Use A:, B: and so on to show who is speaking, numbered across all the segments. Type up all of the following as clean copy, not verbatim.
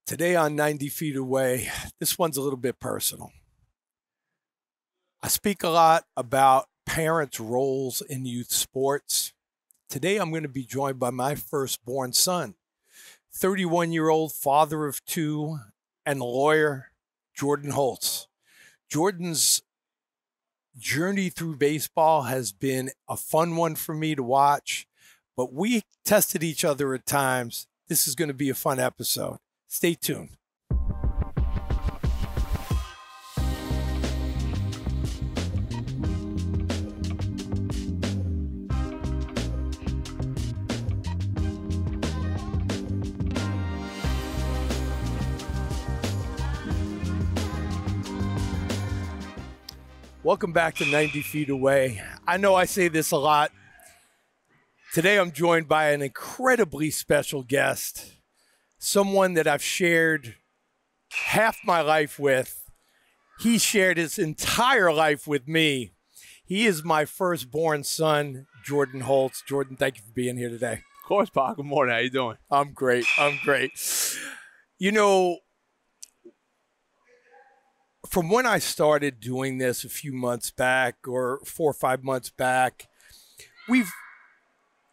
A: Today on 90 Feet Away, this one's a little bit personal. I speak a lot about parents' roles in youth sports. Today I'm going to be joined by my firstborn son, 31-year-old father of two and lawyer, Jordan Holtz. Jordan's journey through baseball has been a fun one for me to watch, but we tested each other at times. This is going to be a fun episode. Stay tuned. Welcome back to 90 Feet Away. I know I say this a lot. Today I'm joined by an incredibly special guest, someone that I've shared half my life with. He shared his entire life with me. He is my firstborn son, Jordan Holtz. Jordan, thank you for being here today.
B: Of course, Pa. Good morning. How you doing?
A: I'm great. I'm great. You know, from when I started doing this a few months back, or 4 or 5 months back,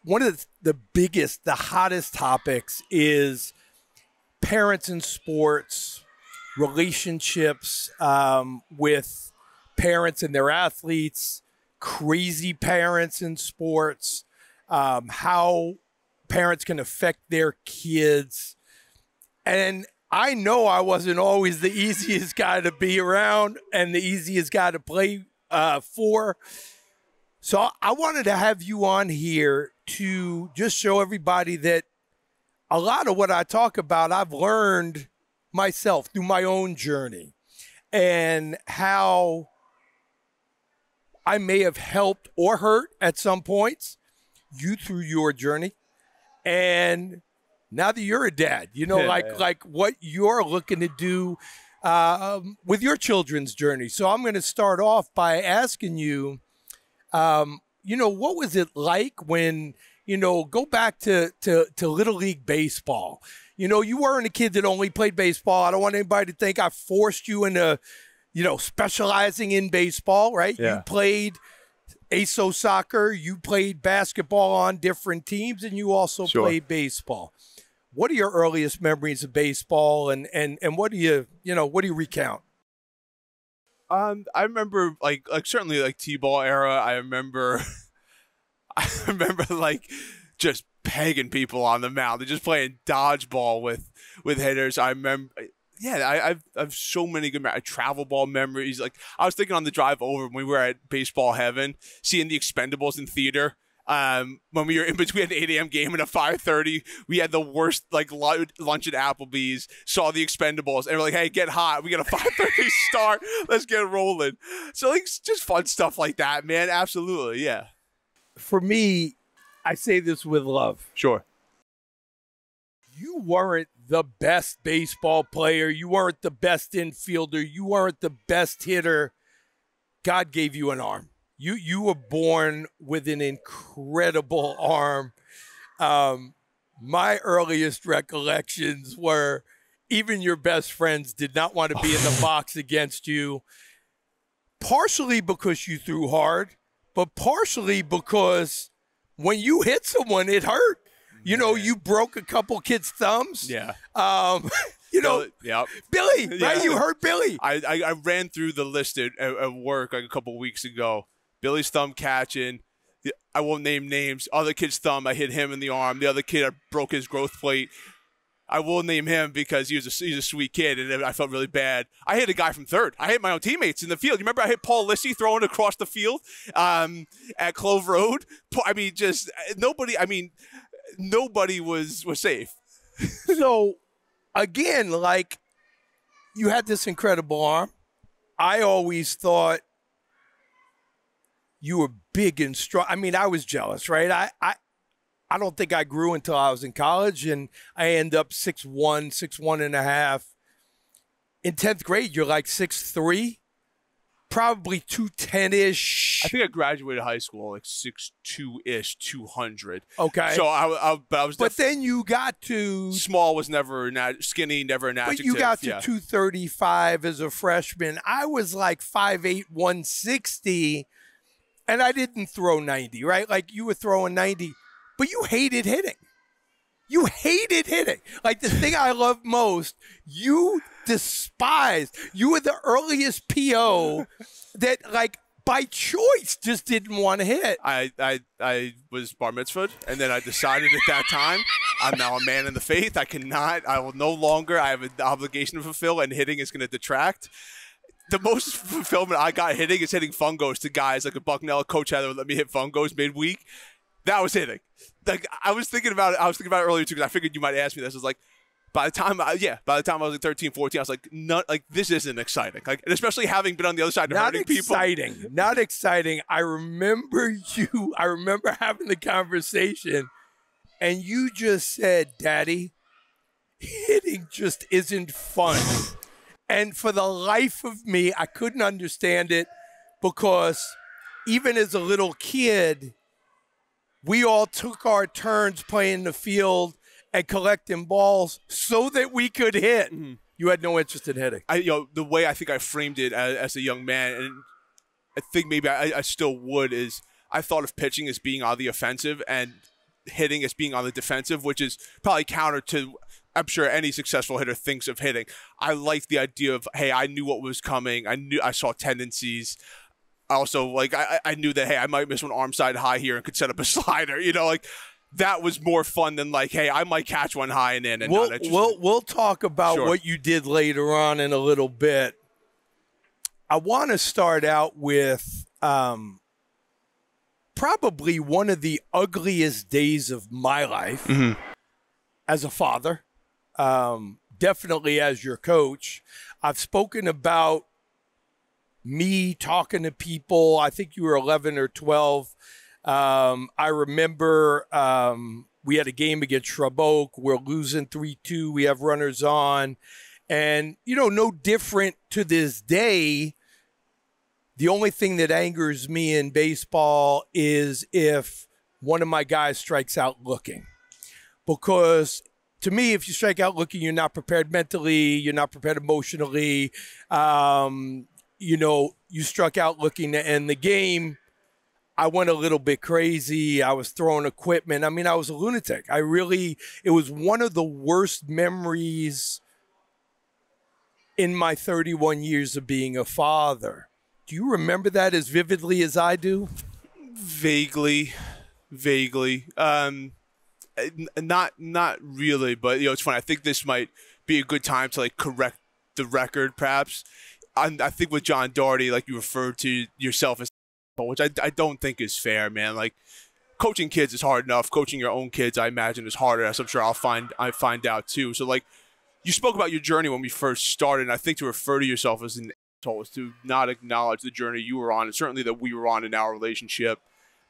A: one of the biggest, the hottest topics is parents in sports, relationships with parents and their athletes, crazy parents in sports, how parents can affect their kids. And I know I wasn't always the easiest guy to be around and the easiest guy to play for. So I wanted to have you on here to just show everybody that a lot of what I talk about, I've learned myself through my own journey, and how I may have helped or hurt at some points you through your journey. And now that you're a dad, you know, like what you're looking to do with your children's journey. So I'm going to start off by asking you, you know, what was it like when, you know, go back to Little League Baseball. You know, you weren't a kid that only played baseball. I don't want anybody to think I forced you into, you know, specializing in baseball, right? Yeah. You played ASO soccer, you played basketball on different teams, and you also played baseball. What are your earliest memories of baseball, and what do you recount?
B: I remember like certainly like T-ball era. I remember like just pegging people on the mound. They're just playing dodgeball with hitters. I remember, yeah, I've so many good travel ball memories. Like I was thinking on the drive over when we were at Baseball Heaven, seeing the Expendables in theater. When we were in between an 8 a.m. game and a 5:30, we had the worst like lunch at Applebee's, saw the Expendables, and we're like, hey, get hot. We got a 5:30 start. Let's get rolling. So like just fun stuff like that, man. Absolutely. Yeah.
A: For me, I say this with love.
B: Sure.
A: You weren't the best baseball player. You weren't the best infielder. You weren't the best hitter. God gave you an arm. You were born with an incredible arm. My earliest recollections were even your best friends did not want to be in the box against you, partially because you threw hard, but partially because when you hit someone, it hurt. You know, you broke a couple kids' thumbs.
B: Yeah.
A: You know, Billy, right? Yeah. You hurt Billy.
B: I ran through the list at work like a couple weeks ago. Billy's thumb catching. I won't name names. Other kid's thumb, I hit him in the arm. The other kid, I broke his growth plate. I will name him because he's a sweet kid, and I felt really bad. I hit a guy from third. I hit my own teammates in the field. You remember I hit Paul Lissy throwing across the field at Clove Road? I mean, just nobody. I mean, nobody was safe.
A: So, again, like, you had this incredible arm. I always thought you were big and strong. I mean, I was jealous, right? I don't think I grew until I was in college, and I end up 6'1", 6'1.5". In 10th grade, you're like 6'3". probably 210-ish.
B: I think I graduated high school like 6'2"-ish, 200.
A: Okay.
B: So I was.
A: But then you got to
B: small was never skinny, never an adjective.
A: But you got to 235 as a freshman. I was like 5'8", 160, and I didn't throw 90, right? Like you were throwing 90, but you hated hitting. You hated hitting. Like the thing I love most, you despised. You were the earliest PO that, like, by choice, just didn't want to hit.
B: I was bar mitzvahed, and then I decided at that time, I'm now a man in the faith. I will no longer, I have an obligation to fulfill, and hitting is going to detract. The most fulfillment I got hitting is hitting fungos to guys like a Bucknell. Coach Heather would let me hit fungos midweek. That was hitting. Like I was thinking about it earlier too, because I figured you might ask me this. I was like, by the time I was like 13, 14, I was like, this isn't exciting. Like, and especially having been on the other side and hurting people.
A: Not exciting. I remember having the conversation, and you just said, Daddy, hitting just isn't fun. And for the life of me, I couldn't understand it, because even as a little kid, we all took our turns playing the field and collecting balls so that we could hit. Mm-hmm. You had no interest in hitting.
B: The way I think I framed it as a young man, and I think maybe I still would, is I thought of pitching as being on the offensive and hitting as being on the defensive, which is probably counter to, I'm sure any successful hitter thinks of hitting. I like the idea of, hey, I knew what was coming. I saw tendencies. Also, like, I knew that, hey, I might miss one arm side high here and could set up a slider. You know, like, that was more fun than, like, hey, I might catch one high and in and not interested.
A: We'll talk about what you did later on in a little bit. I want to start out with probably one of the ugliest days of my life as a father, definitely as your coach. I've spoken about me talking to people. I think you were 11 or 12. I remember we had a game against Shrub Oak. We're losing 3-2. We have runners on. And, you know, no different to this day. The only thing that angers me in baseball is if one of my guys strikes out looking. Because to me, if you strike out looking, you're not prepared mentally. You're not prepared emotionally. You know, you struck out looking to end the game. I went a little bit crazy. I was throwing equipment. I mean, I was a lunatic. It was one of the worst memories in my 31 years of being a father. Do you remember that as vividly as I do?
B: Vaguely. Not really, but, you know, it's funny. I think this might be a good time to, like, correct the record, perhaps. I think with John Doherty, like, you referred to yourself as, which I don't think is fair, man. Like, coaching kids is hard enough. Coaching your own kids, I imagine, is harder, as I'm sure I find out too. So, like, you spoke about your journey when we first started, and I think to refer to yourself as an asshole is to not acknowledge the journey you were on, and certainly that we were on in our relationship,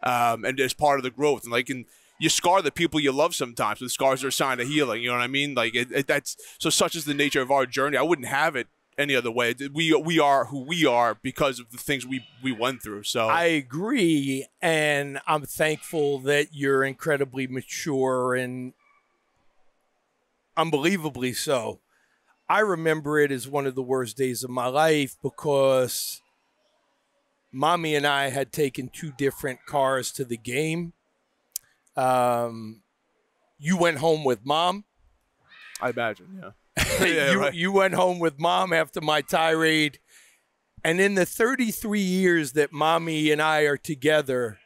B: and as part of the growth. And you scar the people you love sometimes. The scars are a sign of healing. You know what I mean? Like, that's so. Such is the nature of our journey. I wouldn't have it any other way. We are who we are because of the things we went through. So
A: I agree, and I'm thankful that you're incredibly mature and unbelievably so. I remember it as one of the worst days of my life because Mommy and I had taken two different cars to the game. You went home with Mom.
B: I imagine, yeah.
A: You went home with Mom after my tirade. And in the 33 years that Mommy and I are together,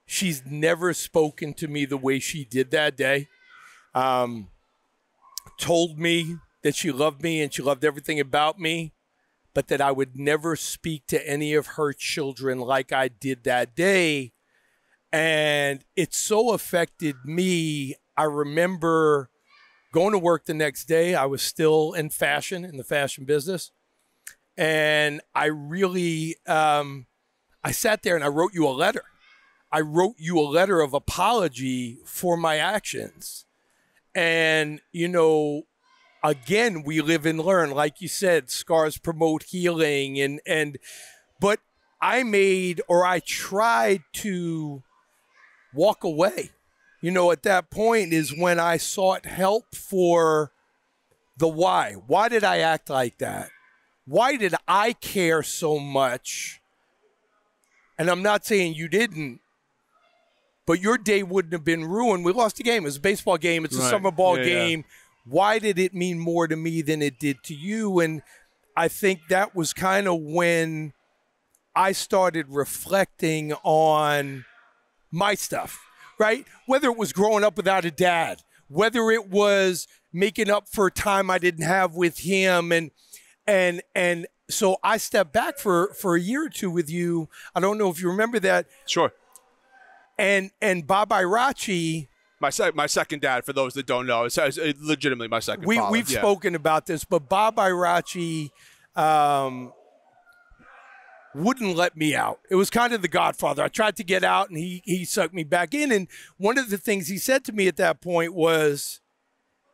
A: she's never spoken to me the way she did that day. Told me that she loved me and she loved everything about me, but that I would never speak to any of her children like I did that day. And it so affected me. I remember going to work the next day. I was still in the fashion business. And I really, I sat there and I wrote you a letter. I wrote you a letter of apology for my actions. And, you know, again, we live and learn. Like you said, scars promote healing. And But I tried to walk away. At that point is when I sought help for the why. Why did I act like that? Why did I care so much? And I'm not saying you didn't, but your day wouldn't have been ruined. We lost a game. It was a baseball game. It's a summer ball game. Yeah. Why did it mean more to me than it did to you? And I think that was kind of when I started reflecting on my stuff, right? Whether it was growing up without a dad, whether it was making up for time I didn't have with him. And so I stepped back for a year or two with you. I don't know if you remember that.
B: Sure.
A: And Bob Irachi,
B: my second dad, for those that don't know, it's legitimately my second father.
A: We've spoken about this, but Bob Irachi wouldn't let me out. It was kind of the Godfather. I tried to get out, and he sucked me back in. And one of the things he said to me at that point was,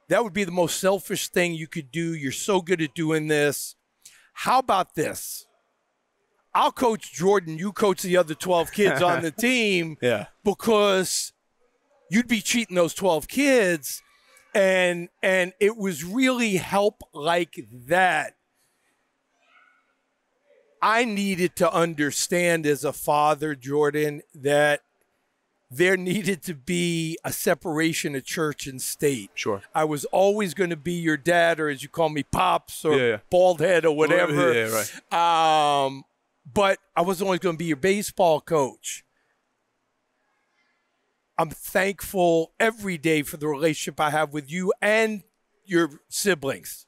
A: that would be the most selfish thing you could do. You're so good at doing this. How about this? I'll coach Jordan. You coach the other 12 kids on the team because you'd be cheating those 12 kids. And it was really help like that. I needed to understand as a father, Jordan, that there needed to be a separation of church and state.
B: Sure.
A: I was always going to be your dad, or as you call me, Pops, or bald head, or whatever.
B: Yeah, right.
A: But I was always going to be your baseball coach. I'm thankful every day for the relationship I have with you and your siblings.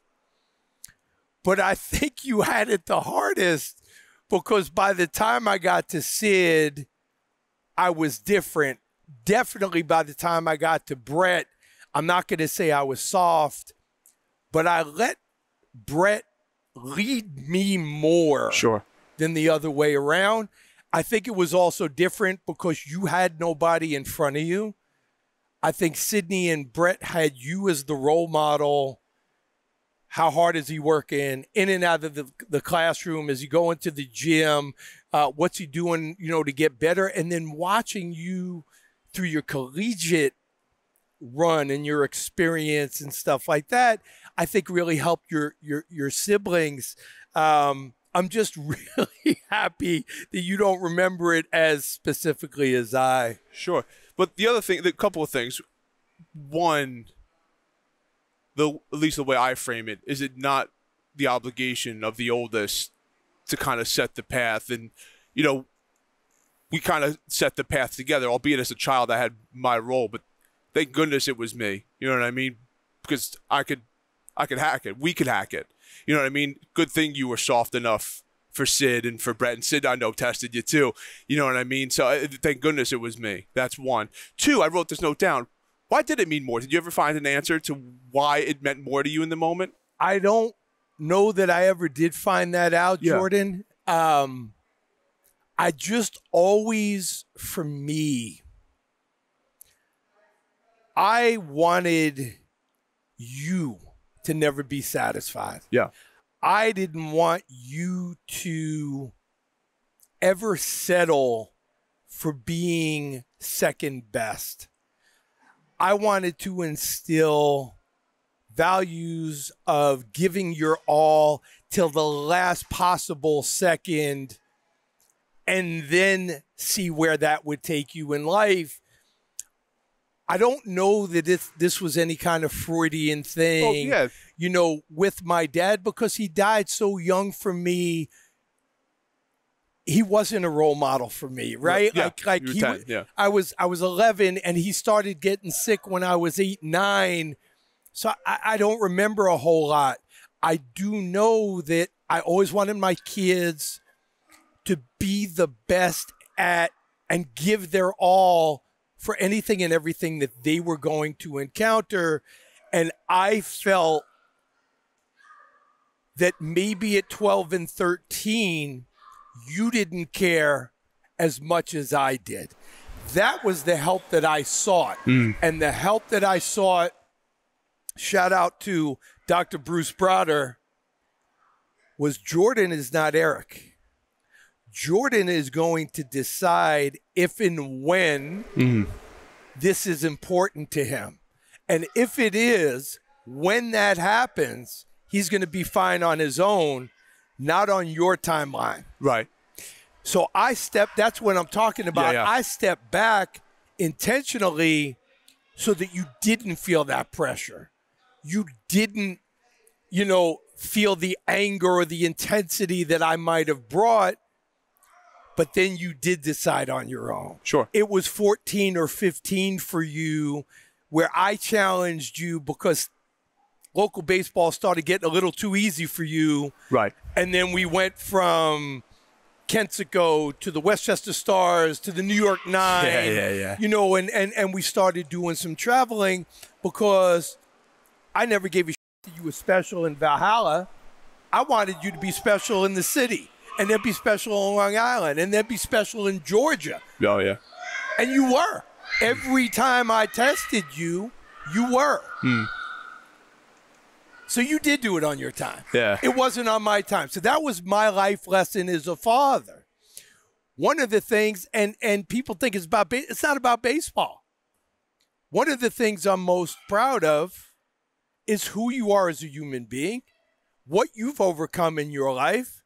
A: But I think you had it the hardest because by the time I got to Sid, I was different. Definitely by the time I got to Brett, I'm not going to say I was soft, but I let Brett lead me more than the other way around. I think it was also different because you had nobody in front of you. I think Sydney and Brett had you as the role model. How hard is he working in and out of the classroom? Is he going to the gym? What's he doing, to get better? And then watching you through your collegiate run and your experience and stuff like that, I think really helped your siblings. I'm just really happy that you don't remember it as specifically as I.
B: Sure. But the other thing, a couple of things. One, at least the way I frame it, is it not the obligation of the oldest to kind of set the path? And, we kind of set the path together, albeit as a child I had my role, but thank goodness it was me. You know what I mean? Because I could hack it. We could hack it. You know what I mean? Good thing you were soft enough for Sid and for Brett. And Sid, I know, tested you too. You know what I mean? So thank goodness it was me. That's one. Two, I wrote this note down. Why did it mean more? Did you ever find an answer to why it meant more to you in the moment?
A: I don't know that I ever did find that out, Jordan. I just always, for me, I wanted you to never be satisfied.
B: Yeah.
A: I didn't want you to ever settle for being second best. I wanted to instill values of giving your all till the last possible second and then see where that would take you in life. I don't know that this was any kind of Freudian thing, with my dad, because he died so young for me. He wasn't a role model for me, right?
B: Yeah,
A: I was 11 and he started getting sick when I was 8, 9. So I don't remember a whole lot. I do know that I always wanted my kids to be the best at and give their all for anything and everything that they were going to encounter. And I felt that maybe at 12 and 13, you didn't care as much as I did. That was the help that I sought. And the help that I sought, shout out to Dr. Bruce Broder, was Jordan is not Eric. Jordan is going to decide if and when this is important to him. And if it is, when that happens, he's going to be fine on his own, not on your timeline.
B: Right.
A: So that's what I'm talking about.
B: Yeah.
A: I stepped back intentionally so that you didn't feel that pressure. You didn't, feel the anger or the intensity that I might have brought, but then you did decide on your own.
B: Sure.
A: It was 14 or 15 for you where I challenged you because local baseball started getting a little too easy for you.
B: Right.
A: And then we went from Kensico to the Westchester Stars to the New York Nine.
B: Yeah.
A: And we started doing some traveling because I never gave a shit that you were special in Valhalla. I wanted you to be special in the city, and then be special on Long Island, and then be special in Georgia.
B: Oh, yeah.
A: And you were. Every time I tested you, you were. So you did do it on your time.
B: Yeah.
A: It wasn't on my time. So that was my life lesson as a father. One of the things, and people think it's not about baseball. One of the things I'm most proud of is who you are as a human being, what you've overcome in your life.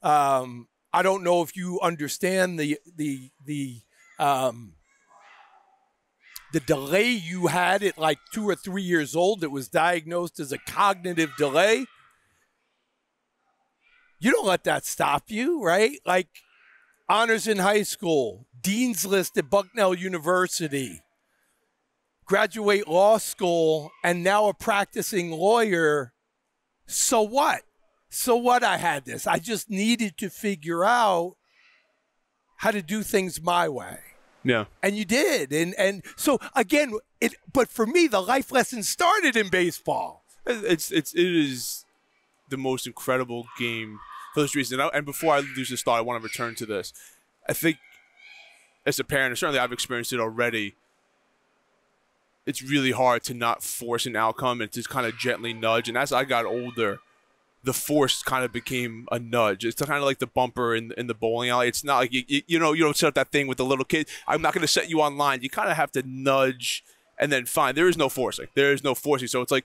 A: I don't know if you understand the delay you had at like 2 or 3 years old. It was diagnosed as a cognitive delay. You don't let that stop you, right? Like honors in high school, dean's list at Bucknell University, graduate law school, and now a practicing lawyer. So what? So what I had this? I just needed to figure out how to do things my way.
B: Yeah.
A: And you did. And so again, but for me, the life lesson started in baseball.
B: It is the most incredible game for this reason. And before I lose this thought, I want to return to this. I think as a parent, and certainly I've experienced it already, it's really hard to not force an outcome and to kind of gently nudge. And as I got older, the force kind of became a nudge. It's kind of like the bumper in the bowling alley. It's not like, you don't set up that thing with the little kid. I'm not going to set you on line. You kind of have to nudge and then fine. There is no forcing. There is no forcing. So it's like,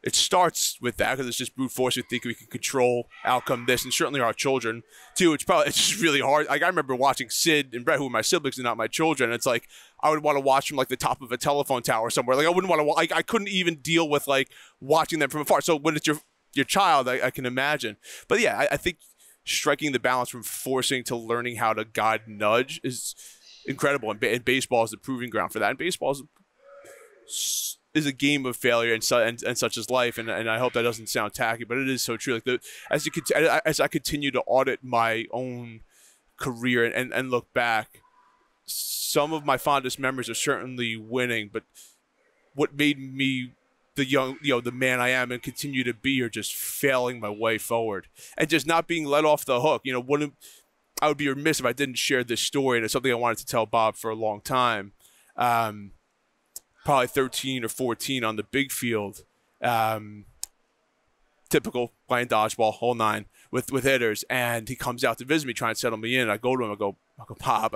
B: it starts with that because it's just brute force. We think we can control outcome this, and certainly our children too. It's just really hard. Like I remember watching Sid and Brett, who were my siblings and not my children. It's like I would want to watch from like the top of a telephone tower somewhere. Like I wouldn't want to. Like I couldn't even deal with like watching them from afar. So when it's your child, I can imagine. But yeah, I think striking the balance from forcing to learning how to guide nudge is incredible. And baseball is the proving ground for that. And baseball is a game of failure and such as life. And I hope that doesn't sound tacky, but it is so true. Like as I continue to audit my own career and look back, some of my fondest memories are certainly winning, but what made me the man I am and continue to be are just failing my way forward and just not being let off the hook. I would be remiss if I didn't share this story, and it's something I wanted to tell Bob for a long time. Probably 13 or 14 on the big field. Typical playing dodgeball, whole nine with hitters, and he comes out to visit me, trying to settle me in. I go to him, I go, Bob,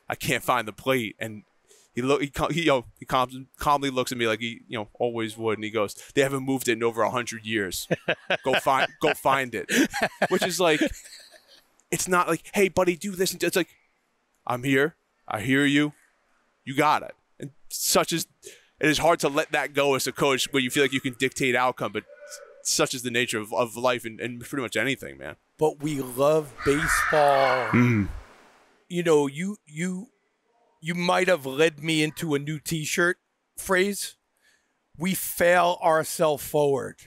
B: I can't find the plate, and he calmly looks at me like he always would, and he goes, they haven't moved it in over 100 years. Go find it. Which is like, it's not like, hey buddy, do this. It's like, I'm here, I hear you, you got it. And it is hard to let that go as a coach where you feel like you can dictate outcome, but such is the nature of life and pretty much anything, man.
A: But we love baseball. You might have led me into a new T-shirt phrase. We fail ourselves forward.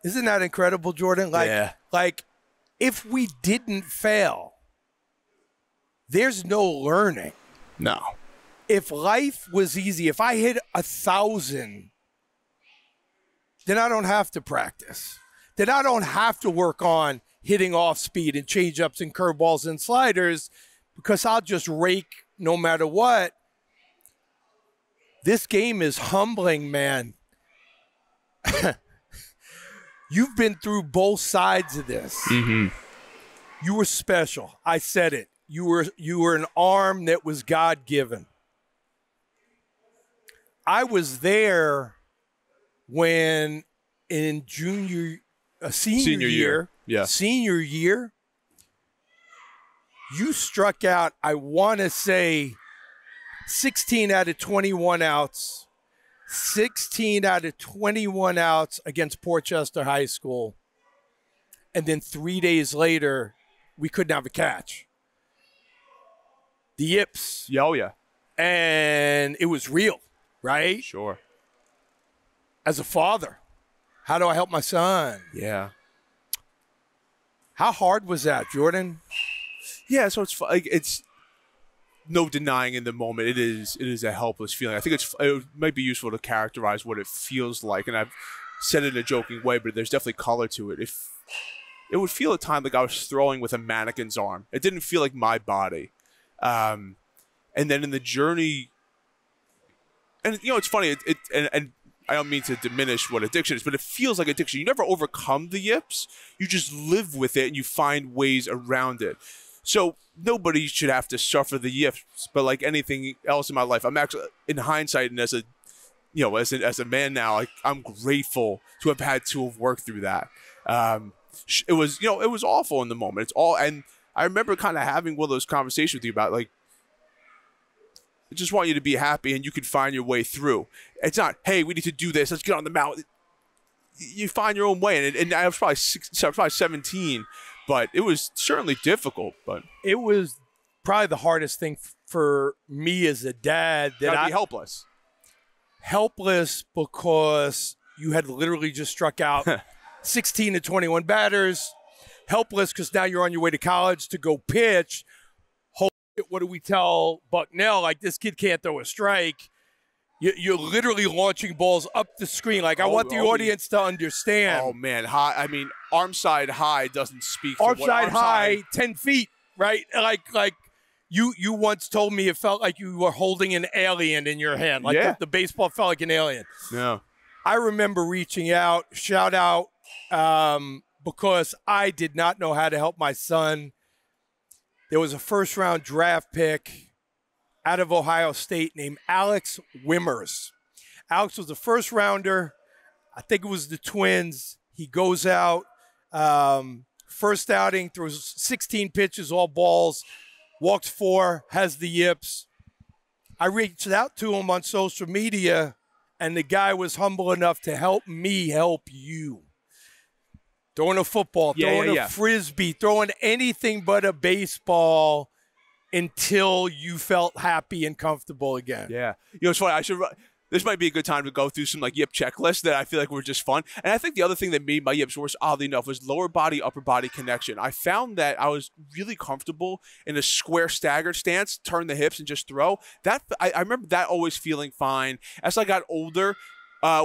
A: Isn't that incredible, Jordan? Like if we didn't fail, there's no learning.
B: No.
A: If life was easy, if I hit 1,000, then I don't have to practice. Then I don't have to work on hitting off speed and change-ups and curveballs and sliders because I'll just rake no matter what. This game is humbling, man. You've been through both sides of this. You were special. I said it. You were an arm that was God-given. I was there when in senior year, you struck out, I want to say, 16 out of 21 outs, 16 out of 21 outs against Portchester High School. And then 3 days later, we couldn't have a catch. The yips.
B: Yeah, oh, yeah.
A: And it was real, right?
B: Sure.
A: As a father, how do I help my son?
B: Yeah.
A: How hard was that, Jordan?
B: Yeah, so it's no denying in the moment. It is a helpless feeling. I think it might be useful to characterize what it feels like, and I've said it in a joking way, but there's definitely color to it. It would feel at times like I was throwing with a mannequin's arm. It didn't feel like my body. And then in the journey, and it's funny. And I don't mean to diminish what addiction is, but it feels like addiction. You never overcome the yips. You just live with it and you find ways around it. So nobody should have to suffer the yips, but like anything else in my life, I'm actually, in hindsight and as a man now, I'm grateful to have had to have worked through that. It was awful in the moment. And I remember kind of having one of those conversations with you about like, I just want you to be happy and you can find your way through. It's not, hey, we need to do this. Let's get on the mountain. You find your own way. And I was probably 17, but it was certainly difficult. But
A: it was probably the hardest thing for me as a dad.
B: That I'd be helpless.
A: Helpless because you had literally just struck out 16 to 21 batters. Helpless because now you're on your way to college to go pitch. What do we tell Bucknell? Like, this kid can't throw a strike. You're literally launching balls up the screen. Like, I want the audience to understand.
B: Oh, man. High, I mean, arm side high doesn't speak.
A: Arm side high, 10 feet, right? Like you once told me it felt like you were holding an alien in your hand. Like the baseball felt like an alien.
B: Yeah.
A: I remember reaching out, shout out, because I did not know how to help my son. There was a first-round draft pick out of Ohio State named Alex Wimmers. Alex was a first-rounder. I think it was the Twins. He goes out, first outing, throws 16 pitches, all balls, walks 4, has the yips. I reached out to him on social media, and the guy was humble enough to help me help you. Throwing a football, throwing a frisbee, throwing anything but a baseball until you felt happy and comfortable again.
B: Yeah. It's funny. This might be a good time to go through some like yip checklists that I feel like were just fun. And I think the other thing that made my yips worse, oddly enough, was lower body, upper body connection. I found that I was really comfortable in a square staggered stance, turn the hips and just throw. I remember that always feeling fine. As I got older,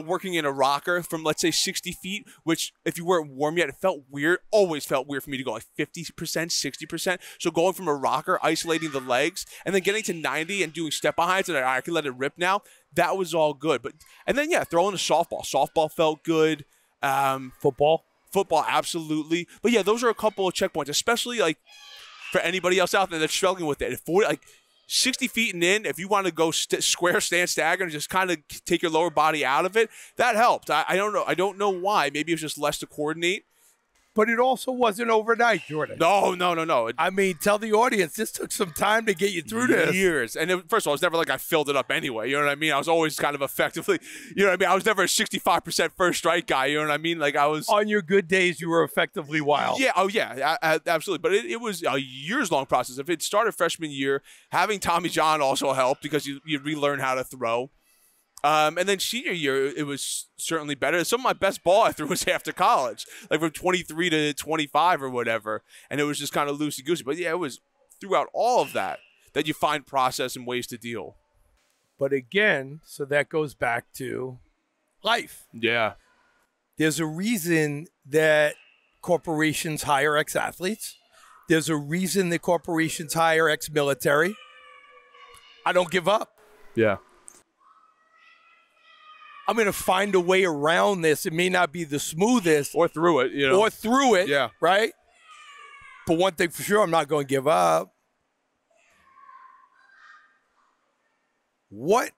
B: working in a rocker from, let's say, 60 feet, which if you weren't warm yet, it felt weird. Always felt weird for me to go like 50%, 60%. So going from a rocker, isolating the legs, and then getting to 90 and doing step behinds, and I can let it rip now. That was all good. And then throwing a softball. Softball felt good.
A: Football,
B: absolutely. But yeah, those are a couple of checkpoints, especially like for anybody else out there that's struggling with it. 60 feet and in, if you want to go square stance stagger and just kind of take your lower body out of it, that helped. I don't know. I don't know why. Maybe it was just less to coordinate.
A: But it also wasn't overnight, Jordan.
B: No.
A: I mean, tell the audience, this took some time to get you through this.
B: Years. And first of all, it's never like I filled it up anyway. You know what I mean? I was always kind of effectively, you know what I mean? I was never a 65% first strike guy. You know what I mean? Like I was.
A: On your good days, you were effectively wild.
B: Yeah. Oh, yeah. Absolutely. But it was a years-long process. If it started freshman year, having Tommy John also helped because you relearn how to throw. And then senior year, it was certainly better. Some of my best ball I threw was after college, like from 23 to 25 or whatever. And it was just kind of loosey-goosey. But, yeah, it was throughout all of that you find process and ways to deal.
A: But, again, so that goes back to life.
B: Yeah.
A: There's a reason that corporations hire ex-athletes. There's a reason that corporations hire ex-military. I don't give up.
B: Yeah.
A: I'm going to find a way around this. It may not be the smoothest.
B: Or through it,
A: yeah. Right? But one thing for sure, I'm not going to give up. What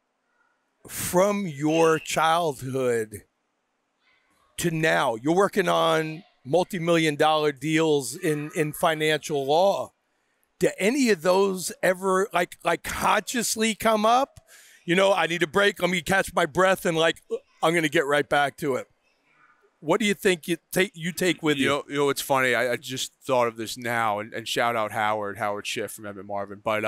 A: from your childhood to now, you're working on multi-million-dollar deals in financial law. Do any of those ever like consciously come up? You know, I need a break. Let me catch my breath and I'm going to get right back to it. What do you think you take with you?
B: You know, it's funny. I just thought of this now, and shout out Howard Schiff from Emmett Marvin. But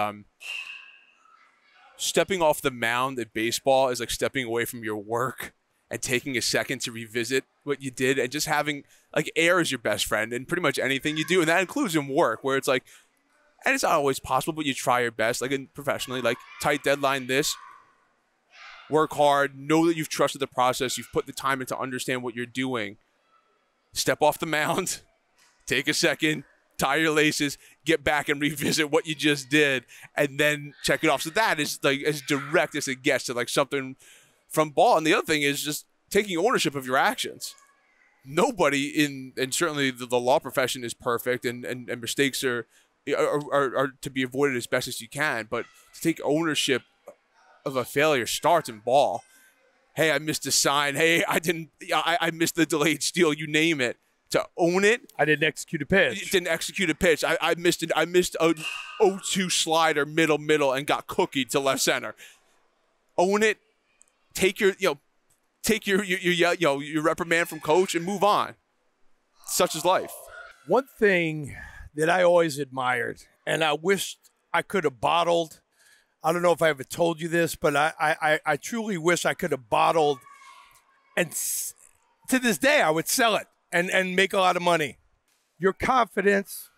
B: stepping off the mound at baseball is like stepping away from your work and taking a second to revisit what you did, and just having like air is your best friend in pretty much anything you do, and that includes in work, where it's like, and it's not always possible, but you try your best, like professionally, like tight deadline this. Work hard, know that you've trusted the process, you've put the time in to understand what you're doing. Step off the mound, take a second, tie your laces, get back and revisit what you just did, and then check it off. So that is like as direct as it gets to like something from ball. And the other thing is just taking ownership of your actions. Nobody and certainly the law profession is perfect, and mistakes are to be avoided as best as you can. But to take ownership of a failure starts in ball. Hey, I missed a sign. Hey, I missed the delayed steal. You name it. To own it.
A: I didn't execute a pitch.
B: Didn't execute a pitch. I missed it. I missed a 0-2 slider middle and got cookied to left center. Own it. Take your reprimand from coach and move on. Such is life.
A: One thing that I always admired, and I wished I could have bottled. I don't know if I ever told you this, but I truly wish I could have bottled, and to this day I would sell it and make a lot of money. Your confidence.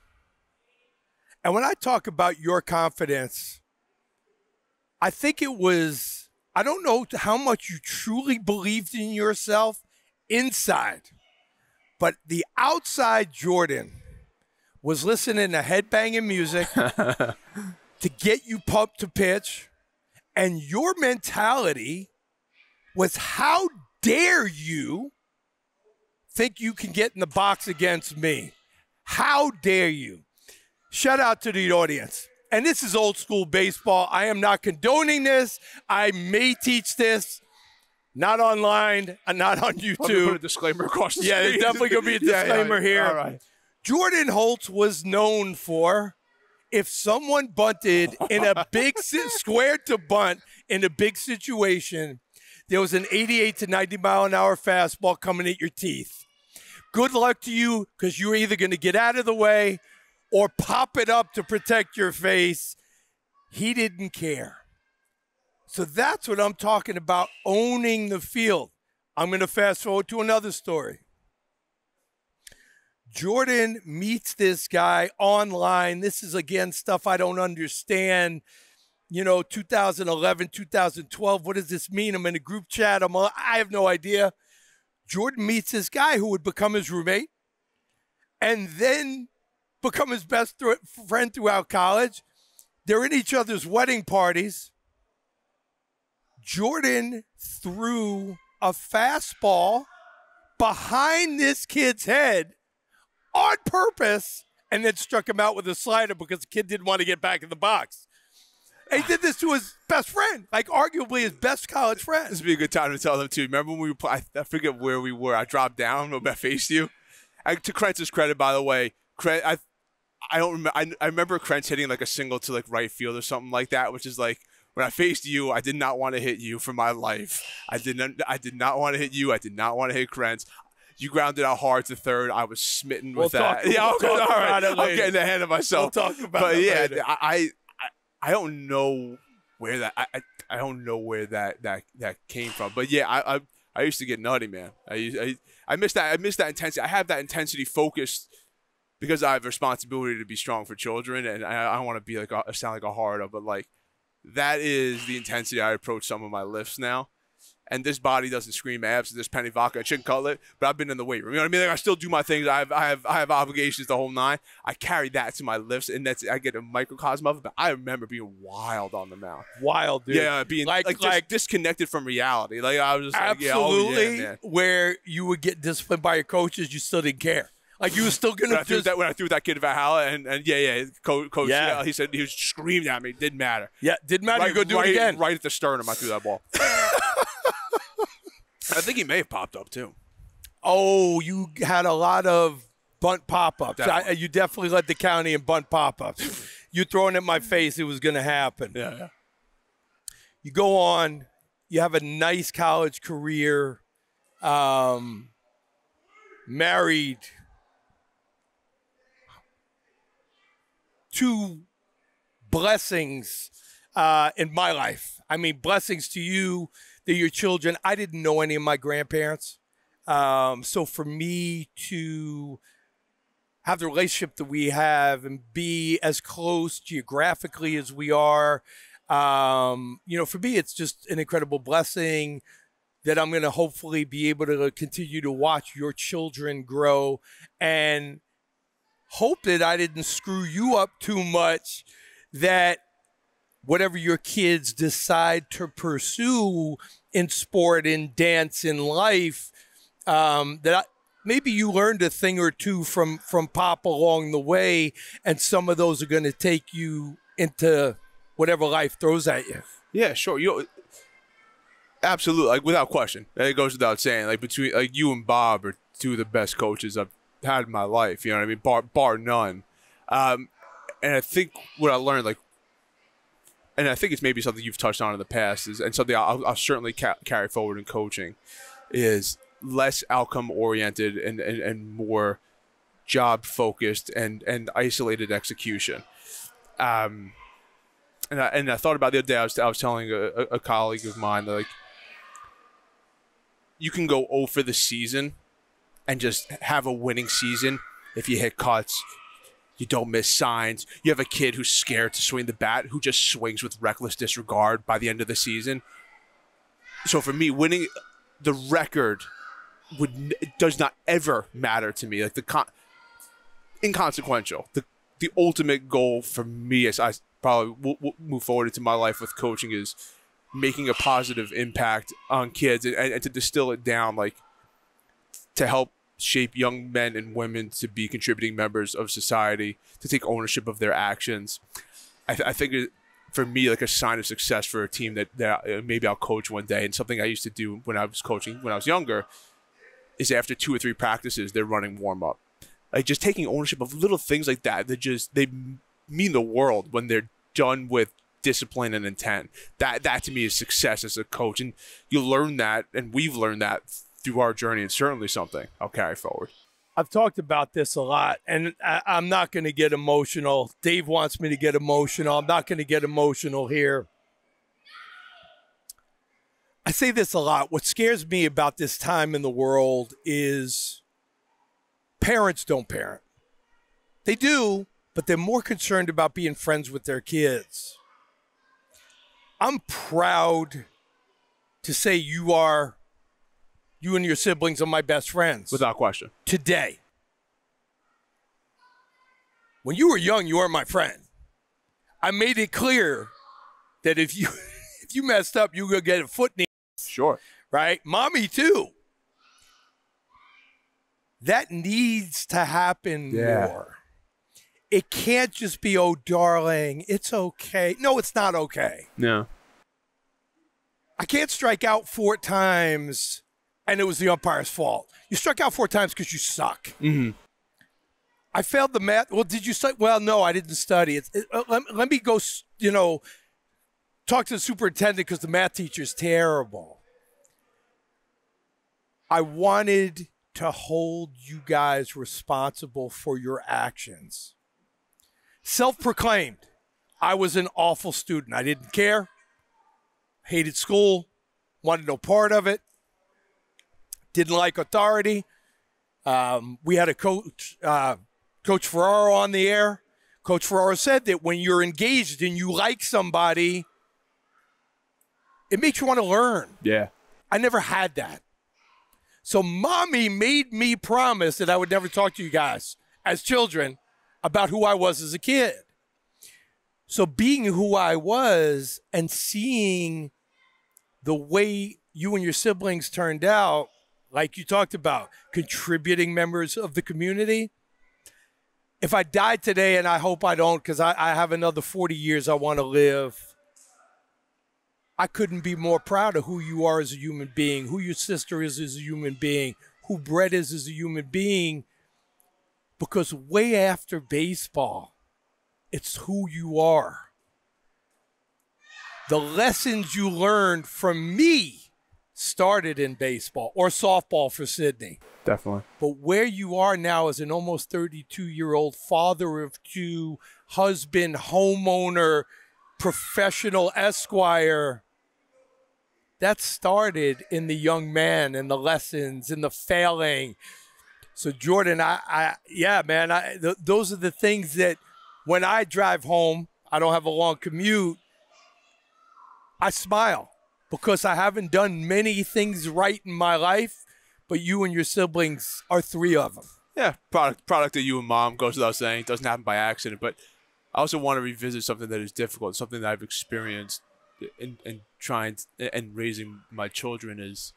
A: And when I talk about your confidence, I think it was, I don't know how much you truly believed in yourself inside, but the outside Jordan was listening to headbanging music to get you pumped to pitch, and your mentality was, how dare you think you can get in the box against me? How dare you? Shout out to the audience. And this is old school baseball. I am not condoning this. I may teach this. Not online, not on YouTube.
B: Let me put a disclaimer across the screen.
A: Yeah, there's definitely going to be a disclaimer here.
B: All right.
A: Jordan Holtz was known for, if someone bunted in a big square to bunt in a big situation, there was an 88 to 90 mile an hour fastball coming at your teeth. Good luck to you, because you're either going to get out of the way or pop it up to protect your face. He didn't care. So that's what I'm talking about, owning the field. I'm going to fast forward to another story. Jordan meets this guy online. This is, again, stuff I don't understand. 2011, 2012. What does this mean? I'm in a group chat. I have no idea. Jordan meets this guy who would become his roommate and then become his best friend throughout college. They're in each other's wedding parties. Jordan threw a fastball behind this kid's head on purpose and then struck him out with a slider because the kid didn't want to get back in the box. And he did this to his best friend, like arguably his best college friend.
B: This would be a good time to tell them, too. Remember when I forget where we were. I dropped down, I faced you. To Krentz's credit, by the way, I don't remember. I remember Krentz hitting like a single to like right field or something like that, which is like, when I faced you, I did not want to hit you for my life. I did not want to hit you. I did not want to hit Krentz. You grounded out hard to third. I was smitten with that.
A: We'll talk about it later.
B: I'm getting ahead of myself.
A: We'll talk about it later.
B: I don't know where that I don't know where that came from. But yeah, I used to get nutty, man. I miss that. I miss that intensity. I have that intensity focused because I have a responsibility to be strong for children, and I don't want to be like sound like a hard up, but like that is the intensity I approach some of my lifts now. And this body doesn't scream abs, this penny vodka, chicken cutlet, but I've been in the weight room. You know what I mean? Like I still do my things. I have obligations the whole nine. I carry that to my lifts, and I get a microcosm of it. But I remember being wild on the mound.
A: Wild, dude.
B: Yeah, being like just disconnected from reality. Like I was just
A: absolutely
B: like, yeah, oh, yeah, man.
A: Where you would get disciplined by your coaches, you still didn't care. Like you were still going to
B: when I threw that kid to Valhalla, and coach, he said he was screaming at me. Didn't matter.
A: Yeah, didn't matter. You go do it again.
B: Right at the sternum, I threw that ball. I think he may have popped up too.
A: Oh, you had a lot of bunt pop-ups. You definitely led the county in bunt pop-ups. You throwing at my face, it was going to happen.
B: Yeah.
A: You go on. You have a nice college career. Married. 2 blessings in my life. I mean, blessings to you, to your children. I didn't know any of my grandparents. So for me to have the relationship that we have and be as close geographically as we are, for me, it's just an incredible blessing that I'm going to hopefully be able to continue to watch your children grow and hope that I didn't screw you up too much, that whatever your kids decide to pursue in sport, in dance, in life, maybe you learned a thing or two from Pop along the way, and some of those are going to take you into whatever life throws at you.
B: Yeah, sure. Absolutely, without question. It goes without saying. Between you and Bob are 2 of the best coaches I've had in my life. You know what I mean? Bar none. And I think what I learned, and I think it's maybe something you've touched on in the past, and something I'll certainly carry forward in coaching, is less outcome oriented and more job focused and isolated execution. And I thought about the other day. I was telling a colleague of mine that you can go 0 for the season and just have a winning season if you hit cuts, you don't miss signs. You have a kid who's scared to swing the bat, who just swings with reckless disregard by the end of the season. So for me, winning the record does not ever matter to me. Inconsequential. The ultimate goal for me, as I probably will move forward into my life with coaching, is making a positive impact on kids and to distill it down, to help shape young men and women to be contributing members of society, to take ownership of their actions. I think for me, a sign of success for a team that maybe I'll coach one day, and something I used to do when I was coaching when I was younger, is after 2 or 3 practices, they're running warm up. Just taking ownership of little things like that they mean the world when they're done with discipline and intent. That to me is success as a coach, and you learn that, and we've learned that through our journey, and certainly something I'll carry forward.
A: I've talked about this a lot, and I'm not going to get emotional. Dave wants me to get emotional. I'm not going to get emotional here. I say this a lot. What scares me about this time in the world is parents don't parent. They do, but they're more concerned about being friends with their kids. I'm proud to say you and your siblings are my best friends.
B: Without question.
A: Today. When you were young, you weren't my friend. I made it clear that if you messed up, you were going to get a foot in the ass.
B: Sure.
A: Right? Mommy, too. That needs to happen more. It can't just be, oh, darling, it's okay. No, it's not okay.
B: No.
A: I can't strike out 4 times and it was the umpire's fault. You struck out 4 times because you suck.
B: Mm-hmm.
A: I failed the math. Well, did you study? Well, no, I didn't study. Let me go, talk to the superintendent because the math teacher's terrible. I wanted to hold you guys responsible for your actions. Self-proclaimed, I was an awful student. I didn't care. Hated school. Wanted no part of it. Didn't like authority. We had a coach, Coach Ferraro, on the air. Coach Ferraro said that when you're engaged and you like somebody, it makes you want to learn.
B: Yeah.
A: I never had that. So Mommy made me promise that I would never talk to you guys as children about who I was as a kid. So being who I was and seeing the way you and your siblings turned out, like you talked about, contributing members of the community. If I died today, and I hope I don't because I have another 40 years I want to live, I couldn't be more proud of who you are as a human being, who your sister is as a human being, who Brett is as a human being, because way after baseball, it's who you are. The lessons you learned from me started in baseball or softball for Sydney.
B: Definitely.
A: But where you are now as an almost 32-year-old father of two, husband, homeowner, professional esquire, that started in the young man and the lessons and the failing. So Jordan, yeah, man, those are the things that when I drive home, I don't have a long commute, I smile because I haven't done many things right in my life, but you and your siblings are three of them.
B: Yeah, product of you and mom, goes without saying. It doesn't happen by accident, but I also want to revisit something that is difficult, something that I've experienced in trying and raising my children. Is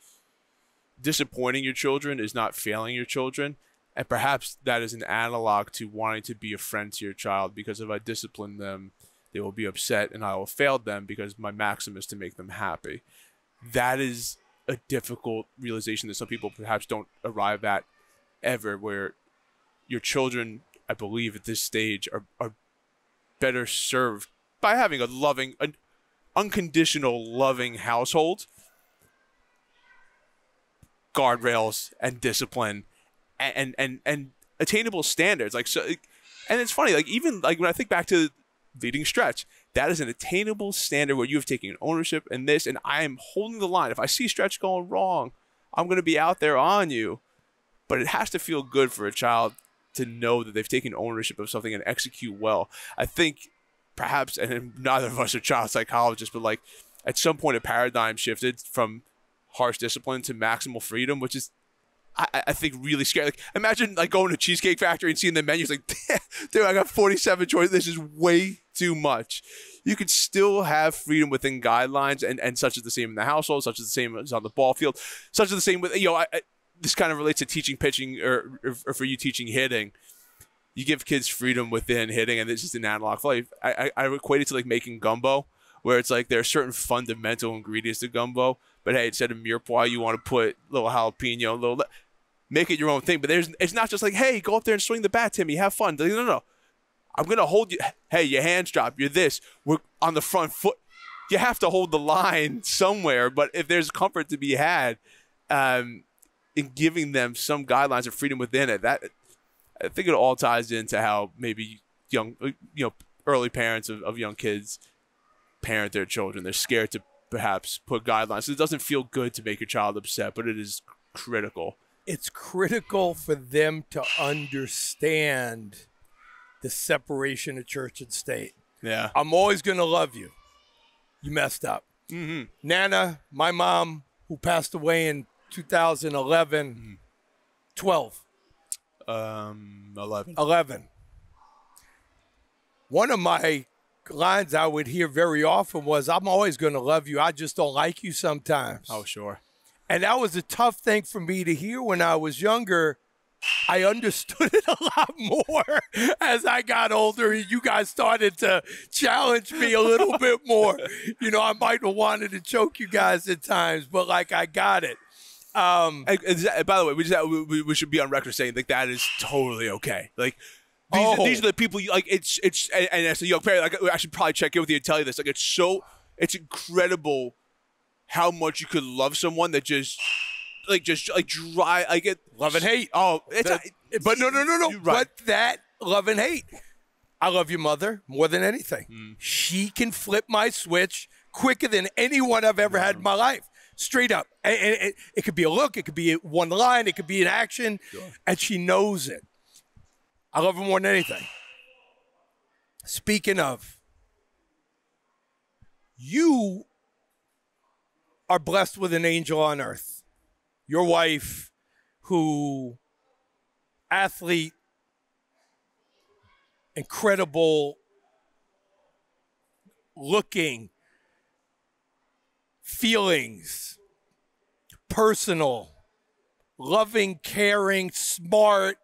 B: disappointing your children is not failing your children, and perhaps that is an analog to wanting to be a friend to your child, because if I discipline them, they will be upset and I will fail them because my maxim is to make them happy. That is a difficult realization that some people perhaps don't arrive at ever, where your children, I believe at this stage, are better served by having a loving, an unconditional loving household, guardrails and discipline and attainable standards. Like, so, and it's funny, like even like when I think back to leading stretch, that is an attainable standard where you have taken ownership in this, and I am holding the line. If I see stretch going wrong, I'm going to be out there on you. But it has to feel good for a child to know that they've taken ownership of something and execute well. I think perhaps, and neither of us are child psychologists, but like at some point a paradigm shifted from harsh discipline to maximal freedom, which is, I think, really scary. Like, imagine like going to Cheesecake Factory and seeing the menus like, dude, I got 47 choices. This is way too much. You could still have freedom within guidelines, and such is the same in the household, such is the same as on the ball field, such is the same with, this kind of relates to teaching pitching or for you teaching hitting. You give kids freedom within hitting, and this is an analog for life. I equate it to like making gumbo, where it's like there are certain fundamental ingredients to gumbo, but hey, instead of mirepoix, you want to put little jalapeno, make it your own thing. But it's not just like, hey, go up there and swing the bat, Timmy, have fun. No. I'm going to hold you. Hey, your hands drop. You're this. We're on the front foot. You have to hold the line somewhere. But if there's comfort to be had in giving them some guidelines of freedom within it, that I think it all ties into how maybe early parents of young kids parent their children. They're scared to perhaps put guidelines. So it doesn't feel good to make your child upset, but it is critical.
A: It's critical for them to understand the separation of church and state.
B: Yeah.
A: I'm always going to love you. You messed up.
B: Mm-hmm.
A: Nana, my mom, who passed away in 2011, 12. 11. One of my lines I would hear very often was, I'm always going to love you. I just don't like you sometimes.
B: Oh, sure.
A: And that was a tough thing for me to hear when I was younger. I understood it a lot more as I got older. You guys started to challenge me a little bit more. I might have wanted to choke you guys at times, but like I got it.
B: And by the way, we should be on record saying like that is totally okay. Like these are the people you, like. It's and as a young parent, like I should probably check in with you and tell you this. Like it's incredible how much you could love someone that just dry, like it
A: love and hate.
B: Oh,
A: but no.
B: Right.
A: But that love and hate. I love your mother more than anything. She can flip my switch quicker than anyone I've ever had in my life. Straight up. And it could be a look, it could be one line, it could be an action, and she knows it. I love her more than anything. Speaking of, you are blessed with an angel on earth. Your wife, who, athlete, incredible looking, feelings, personal, loving, caring, smart.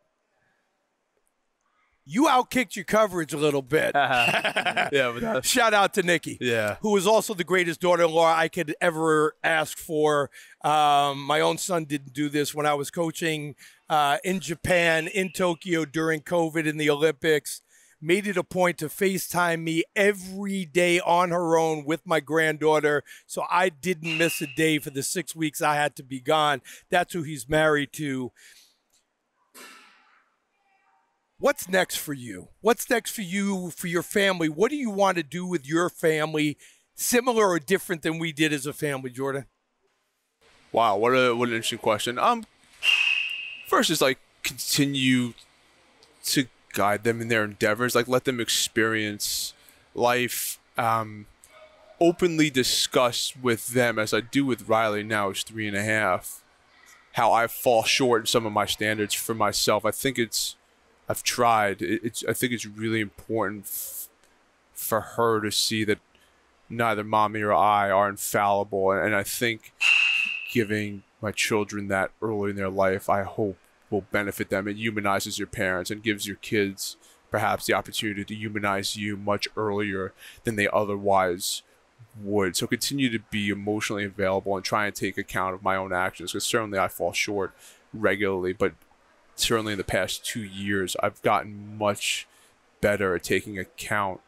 A: You outkicked your coverage a little bit.
B: Yeah,
A: Shout out to Nikki, who was also the greatest daughter-in-law I could ever ask for. My own son didn't do this when I was coaching in Japan, in Tokyo during COVID in the Olympics. Made it a point to FaceTime me every day on her own with my granddaughter, so I didn't miss a day for the 6 weeks I had to be gone. That's who he's married to. What's next for you? What's next for you, for your family? What do you want to do with your family, similar or different than we did as a family, Jordan?
B: Wow, what an interesting question. First is like continue to guide them in their endeavors, like let them experience life, openly discuss with them, as I do with Riley now, who's 3.5, how I fall short in some of my standards for myself. I've tried. I think it's really important for her to see that neither mommy or I are infallible. And I think giving my children that early in their life, I hope, will benefit them. It humanizes your parents and gives your kids perhaps the opportunity to humanize you much earlier than they otherwise would. So continue to be emotionally available and try and take account of my own actions, because certainly I fall short regularly, but certainly in the past 2 years, I've gotten much better at taking account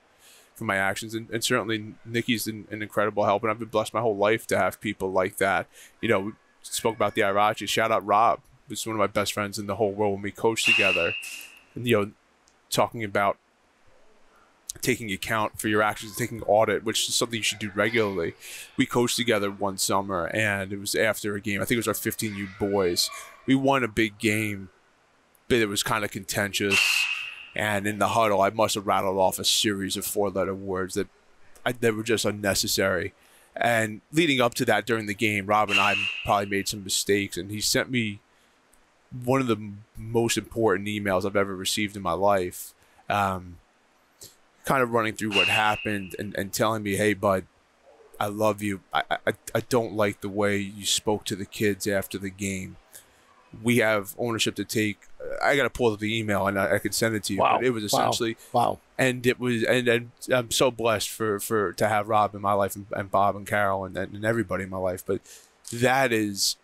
B: for my actions. And certainly Nikki's an incredible help, and I've been blessed my whole life to have people like that. You know, we spoke about the Irachi. Shout out Rob, who's one of my best friends in the whole world when we coached together. And, you know, talking about taking account for your actions, taking audit, which is something you should do regularly. We coached together one summer, and it was after a game. I think it was our 15U boys. We won a big game, but it was kind of contentious, and in the huddle, I must have rattled off a series of 4-letter words that were just unnecessary. And leading up to that, during the game, Rob and I probably made some mistakes, and he sent me one of the most important emails I've ever received in my life, kind of running through what happened and telling me, "Hey, bud, I love you. I don't like the way you spoke to the kids after the game. We have ownership to take." I got to pull up the email and I could send it to you.
A: Wow.
B: But it was essentially,
A: wow.
B: And it was, and I'm so blessed to have Rob in my life, and Bob and Carol and everybody in my life. But that is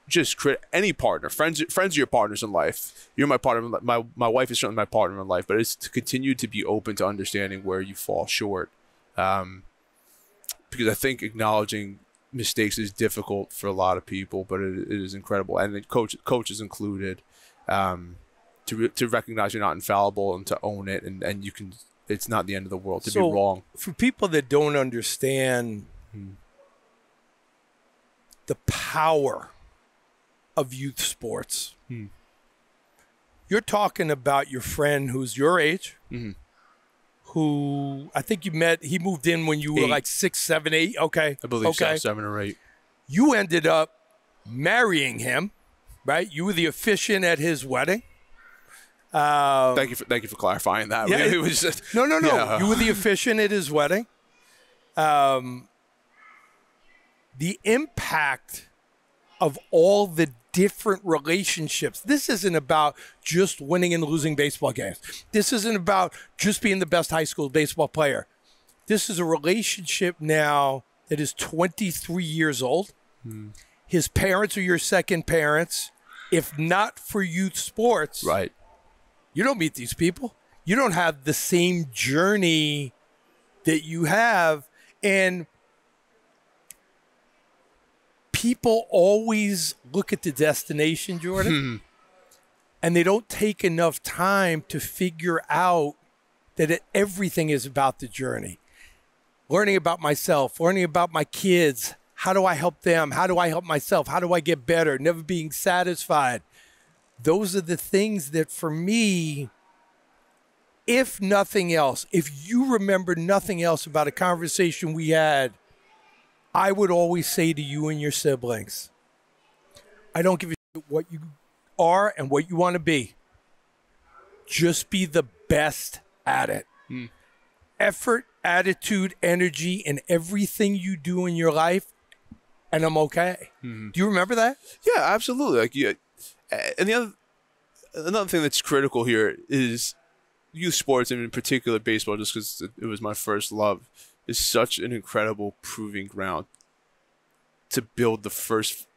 B: just any partner, friends are your partners in life. You're my partner. My wife is certainly my partner in life. But it's to continue to be open to understanding where you fall short, because I think acknowledging mistakes is difficult for a lot of people, but it is incredible, and then coaches included, to recognize you're not infallible and to own it, and you can. It's not the end of the world to be wrong.
A: For people that don't understand the power of youth sports, you're talking about your friend who's your age, who I think you met. He moved in when you were like 6, 7, 8. Okay,
B: I believe so, 7 or 8.
A: You ended up marrying him, right? You were the officiant at his wedding.
B: Thank you for clarifying that.
A: Yeah,
B: it was just,
A: no.
B: Yeah.
A: You were the officiant at his wedding. The impact of all the different relationships. This isn't about just winning and losing baseball games. This isn't about just being the best high school baseball player. This is a relationship now that is 23 years old. His parents are your second parents. If not for youth sports,
B: right,
A: you don't meet these people. You don't have the same journey that you have. And people always look at the destination, Jordan, and they don't take enough time to figure out that everything is about the journey. Learning about myself, learning about my kids. How do I help them? How do I help myself? How do I get better? Never being satisfied. Those are the things that, for me, if nothing else, if you remember nothing else about a conversation we had, I would always say to you and your siblings, I don't give a shit what you are and what you want to be. Just be the best at it. Effort, attitude, energy, and everything you do in your life, and I'm okay. Do you remember that?
B: Yeah, absolutely. Like, yeah, And another thing that's critical here is youth sports, and in particular baseball, just because it was my first love, is such an incredible proving ground to build the first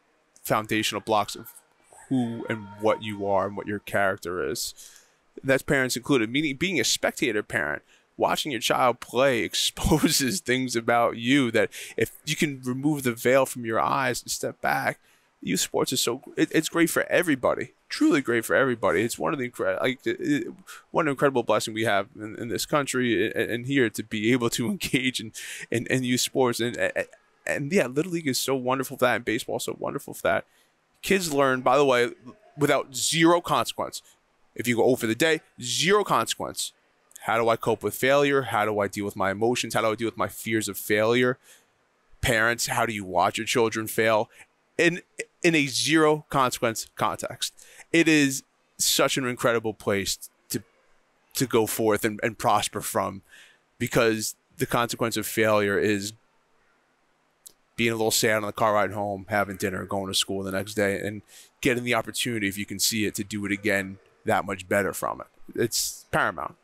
B: foundational blocks of who and what you are and what your character is. That's parents included. Meaning, being a spectator parent, watching your child play exposes things about you that if you can remove the veil from your eyes and step back, youth sports is it's great for everybody. Truly great for everybody. It's one of the one incredible blessing we have in this country and here to be able to engage in youth sports. And yeah, Little League is so wonderful for that, and baseball is so wonderful for that. Kids learn, by the way, without zero consequence. If you go over the day, zero consequence. How do I cope with failure? How do I deal with my emotions? How do I deal with my fears of failure? Parents, how do you watch your children fail? In a zero consequence context. It is such an incredible place to go forth and prosper from, because the consequence of failure is being a little sad on the car ride home, having dinner, going to school the next day, and getting the opportunity, if you can see it, to do it again that much better from it. It's paramount.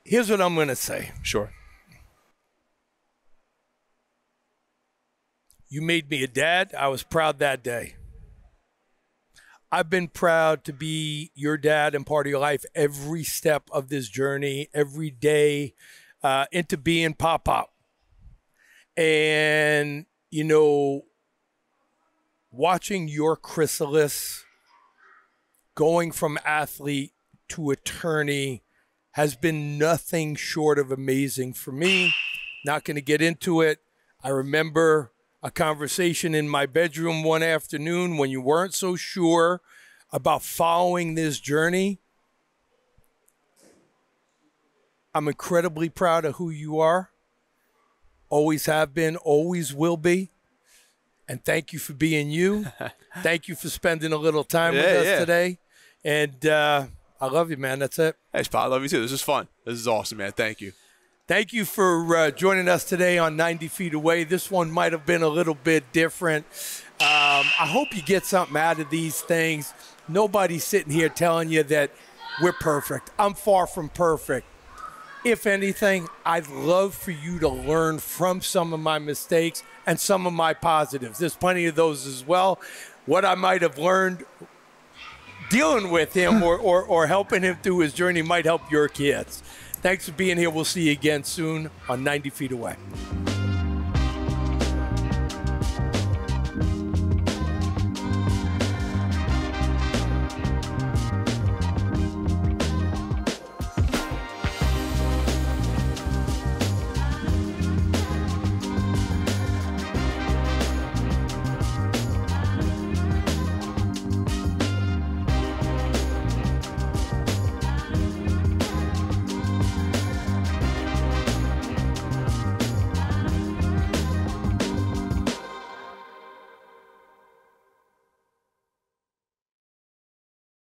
A: Here's what I'm going to say.
B: Sure.
A: You made me a dad. I was proud that day. I've been proud to be your dad and part of your life every step of this journey, every day into being Pop-Pop. And, you know, watching your chrysalis going from athlete to attorney has been nothing short of amazing for me. Not going to get into it. I remember a conversation in my bedroom one afternoon when you weren't so sure about following this journey. I'm incredibly proud of who you are. Always have been, always will be. And thank you for being you. Thank you for spending a little time with us today. And I love you, man. That's it.
B: Thanks, Pop. I love you too. This is fun. This is awesome, man. Thank you.
A: Thank you for joining us today on 90 Feet Away. This one might have been a little bit different. I hope you get something out of these things. Nobody's sitting here telling you that we're perfect. I'm far from perfect. If anything, I'd love for you to learn from some of my mistakes and some of my positives. There's plenty of those as well. What I might have learned dealing with him or helping him through his journey might help your kids. Thanks for being here. We'll see you again soon on 90 Feet Away.